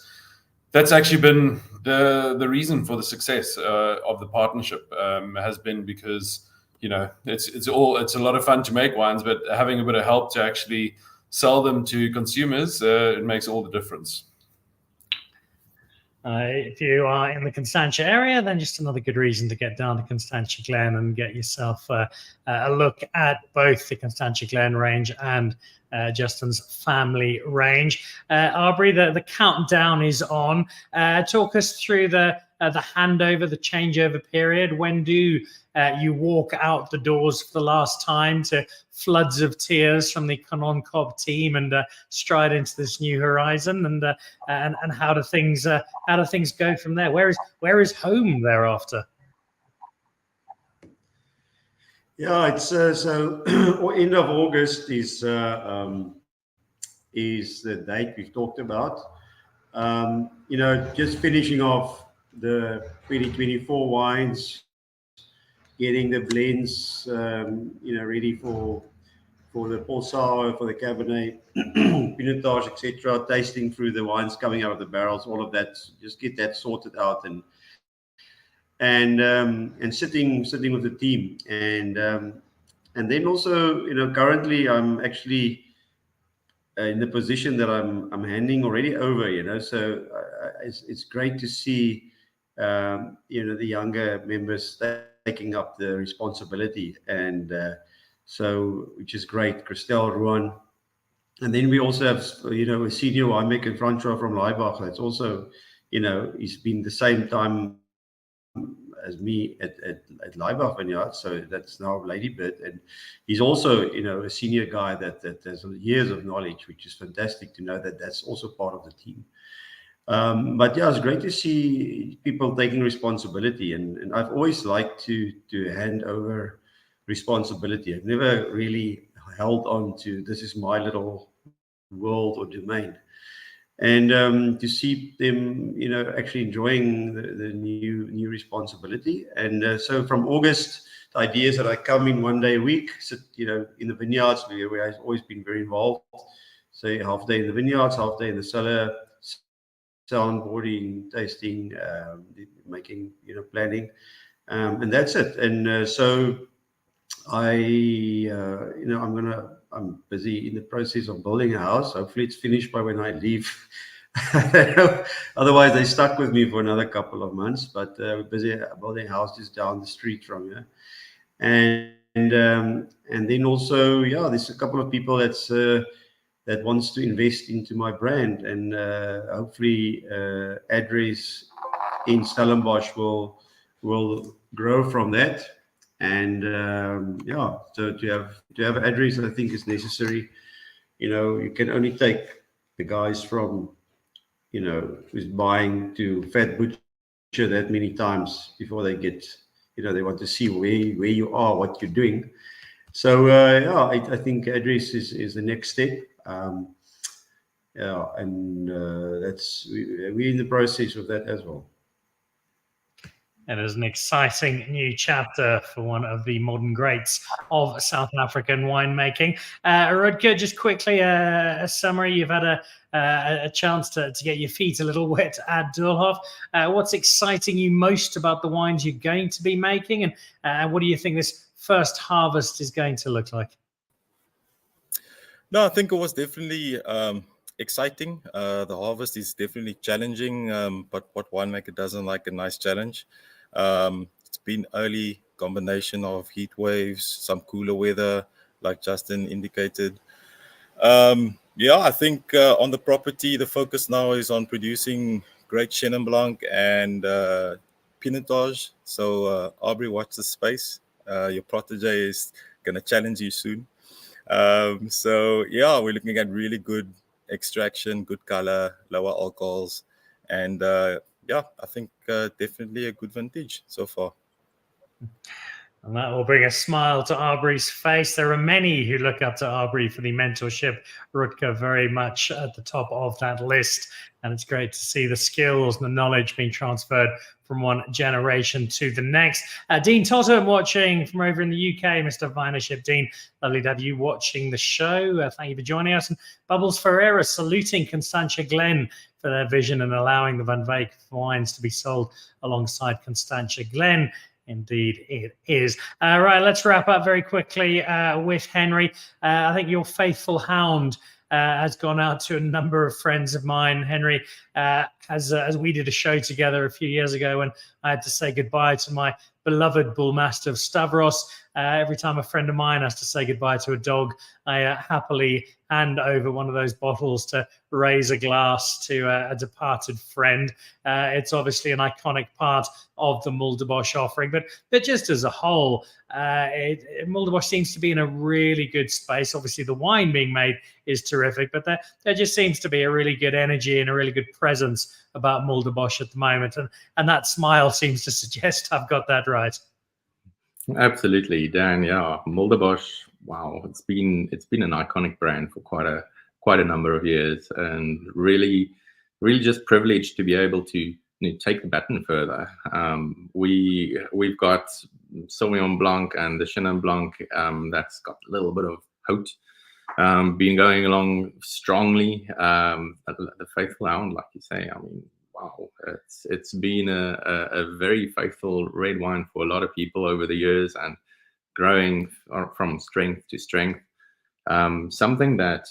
S3: actually been the reason for the success of the partnership, has been because it's a lot of fun to make wines, but having a bit of help to actually sell them to consumers, it makes all the difference.
S1: If you are in the Constantia area, then just another good reason to get down to Constantia Glen and get yourself a look at both the Constantia Glen range and Justin's family range. Abrie, the countdown is on. Talk us through the handover, the changeover period. When do you walk out the doors for the last time to floods of tears from the Kanonkop team and stride into this new horizon? And how do things go from there? Where is home thereafter?
S5: Yeah, it's so end of August is the date we've talked about. Just finishing off the 2024 wines, getting the blends, ready for the Port Sour, for the Cabernet, Pinotage, etc. Tasting through the wines coming out of the barrels, all of that. Just get that sorted out and sitting with the team, and then also, currently I'm actually in the position that I'm handing already over, so it's great to see, the younger members taking up the responsibility, and so, which is great. Christelle, Ruan, and then we also have, a senior winemaker, Francois from Leibach. That's also, he's been the same time as me at Leibach Vineyard, so that's now Ladybird, and he's also, a senior guy that has years of knowledge, which is fantastic to know that that's also part of the team. But yeah, it's great to see people taking responsibility, and I've always liked to hand over responsibility. I've never really held on to, this is my little world or domain. And to see them, actually enjoying the new responsibility. And so from August, the idea is that I come in 1 day a week, sit, in the vineyards where I've always been very involved. Say half day in the vineyards, half day in the cellar, soundboarding, tasting, making, planning, and that's it. And so I'm busy in the process of building a house. Hopefully it's finished by when I leave. Otherwise, they stuck with me for another couple of months. But we're busy building a house just down the street from here. And then also, there's a couple of people that wants to invest into my brand, and hopefully Abrie in Stellenbosch will grow from that. And so to have Abrie, I think, is necessary. You can only take the guys from, who's buying to Fat Butcher that many times before they get, they want to see where you are, what you're doing. So I think Abrie is the next step. That's we're in the process of that as well.
S1: It is an exciting new chapter for one of the modern greats of South African winemaking. Rudger, just quickly a summary. You've had a chance to get your feet a little wet at Doolhof. What's exciting you most about the wines you're going to be making, and what do you think this first harvest is going to look like?
S2: No, I think it was definitely exciting. The harvest is definitely challenging, but what winemaker doesn't like a nice challenge? It's been early combination of heat waves, some cooler weather, like Justin indicated. I think on the property, the focus now is on producing great Chenin Blanc and Pinotage. So Abrie, watch the space. Your protege is going to challenge you soon. We're looking at really good extraction, good color, lower alcohols, and I think definitely a good vintage so far.
S1: And that will bring a smile to Abrie's face. There are many who look up to Abrie for the mentorship. Rudger very much at the top of that list. And it's great to see the skills and the knowledge being transferred from one generation to the next. Dean Totham watching from over in the UK, Mr. Vinership. Dean, lovely to have you watching the show. Thank you for joining us. And Bubbles Ferreira saluting Constantia Glen for their vision and allowing the Van Wyk wines to be sold alongside Constantia Glen. Indeed, it is. Right, let's wrap up very quickly with Henry. I think your faithful hound has gone out to a number of friends of mine. Henry, as we did a show together a few years ago when I had to say goodbye to my beloved bull mastiff Stavros. Every time a friend of mine has to say goodbye to a dog, I happily hand over one of those bottles to raise a glass to a departed friend. It's obviously an iconic part of the Mulderbosch offering, but just as a whole, Mulderbosch seems to be in a really good space. Obviously, the wine being made is terrific, but there just seems to be a really good energy and a really good presence about Mulderbosch at the moment, and that smile seems to suggest I've got that right.
S4: Absolutely, Dan. Yeah, Mulderbosch. Wow, it's been an iconic brand for quite a number of years, and really just privileged to be able to take the baton further. We've got Sauvignon Blanc and the Chenin Blanc that's got a little bit of haut. Been going along strongly. The Faithful Hound, like you say, I mean, wow, it's been a very faithful red wine for a lot of people over the years and growing from strength to strength. Something that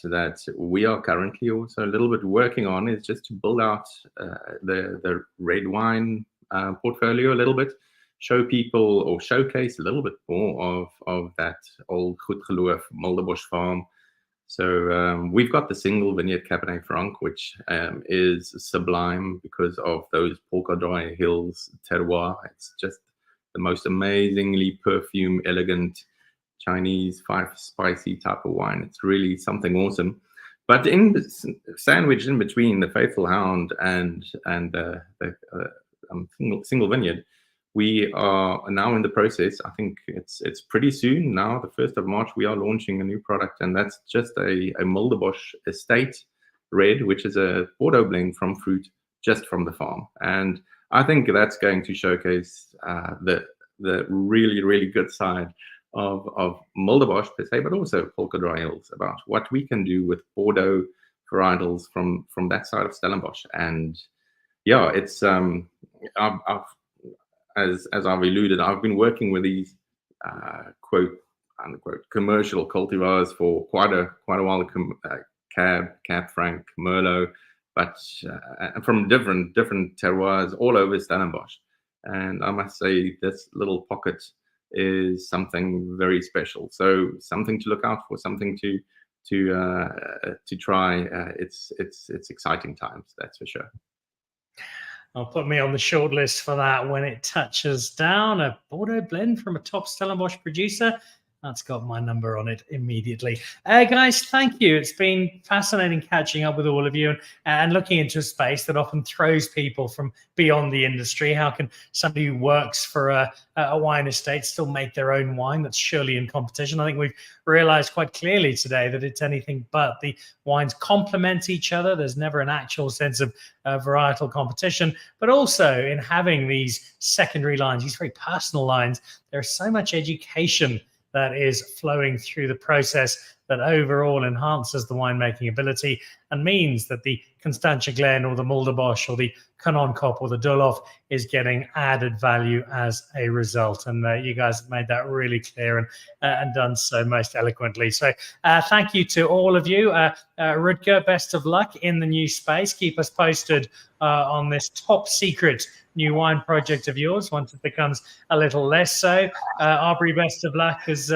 S4: we are currently also a little bit working on is just to build out the red wine portfolio a little bit, show people or showcase a little bit more of that old Goed Geloof Mulderbosch farm. So we've got the single vineyard Cabernet Franc, which is sublime because of those polka dry hills terroir. It's just the most amazingly perfumed, elegant Chinese spicy type of wine. It's really something awesome. But in the sandwich in between the Faithful Hound and the single vineyard, we are now in the process. I think it's pretty soon now, the 1st of March, we are launching a new product, and that's just a Mulderbosch estate red, which is a Bordeaux blend from fruit just from the farm. And I think that's going to showcase the really, really good side of Mulderbosch per se, but also Polka Dry Hills, about what we can do with Bordeaux varietals from that side of Stellenbosch. And yeah, it's as I've alluded, I've been working with these quote unquote commercial cultivars for quite a while. Cab Franc, Merlot, but from different terroirs all over Stellenbosch. And I must say, this little pocket is something very special. So something to look out for, something to try. It's exciting times, that's for sure.
S1: I'll put me on the short list for that when it touches down. A Bordeaux blend from a top Stellenbosch producer. That's got my number on it immediately. Guys, thank you. It's been fascinating catching up with all of you and looking into a space that often throws people from beyond the industry. How can somebody who works for a wine estate still make their own wine that's surely in competition? I think we've realized quite clearly today that it's anything but. The wines complement each other. There's never an actual sense of varietal competition, but also in having these secondary lines, these very personal lines, there's so much education that is flowing through the process that overall enhances the winemaking ability and means that the Constantia Glen or the Mulderbosch or the Kanonkop or the Doolhof is getting added value as a result. And you guys have made that really clear and done so most eloquently. So thank you to all of you. Rudger, best of luck in the new space. Keep us posted on this top secret new wine project of yours once it becomes a little less so. Abrie, best of luck as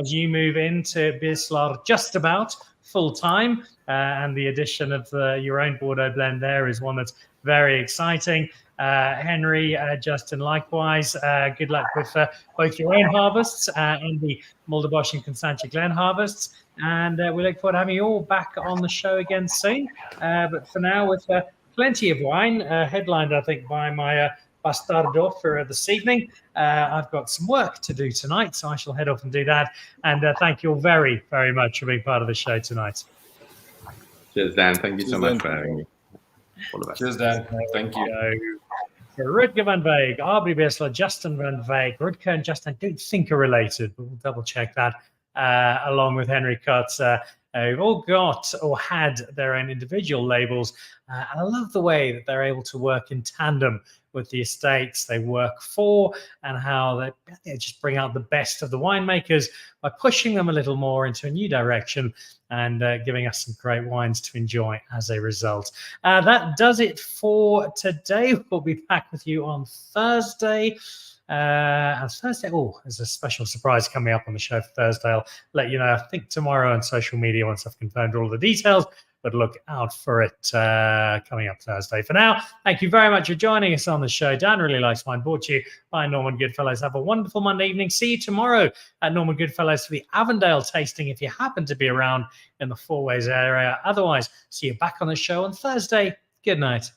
S1: you move into Beeslaar just about full time, and the addition of your own Bordeaux blend there is one that's very exciting. Henry, Justin, likewise, good luck with both your own harvests and the Mulderbosch and Constantia Glen harvests, and we look forward to having you all back on the show again soon. But for now, with plenty of wine, headlined, I think, by my Bastardo for this evening. I've got some work to do tonight, so I shall head off and do that. And thank you all very, very much for being part of the show tonight.
S4: Cheers, Dan. Thank you so much for having me. All the best.
S3: Cheers, Dan. Thank you.
S1: Rudger van Veeg, Abrie Beeslaar, Justin van Veeg. Rudger and Justin, I don't think are related, but we'll double check that, along with Henry Kotze. Who've all got or had their own individual labels. And I love the way that they're able to work in tandem with the estates they work for, and how they just bring out the best of the winemakers by pushing them a little more into a new direction and giving us some great wines to enjoy as a result. That does it for today. We'll be back with you on Thursday. And Thursday, there's a special surprise coming up on the show for Thursday. I'll let you know, I think, tomorrow on social media once I've confirmed all the details, but look out for it coming up Thursday. For now, thank you very much for joining us on the show. Dan Really Likes Wine, brought to you by Norman Goodfellows. Have a wonderful Monday evening. See you tomorrow at Norman Goodfellows for the Avondale tasting if you happen to be around in the Four Ways area. Otherwise, see you back on the show on Thursday. Good night.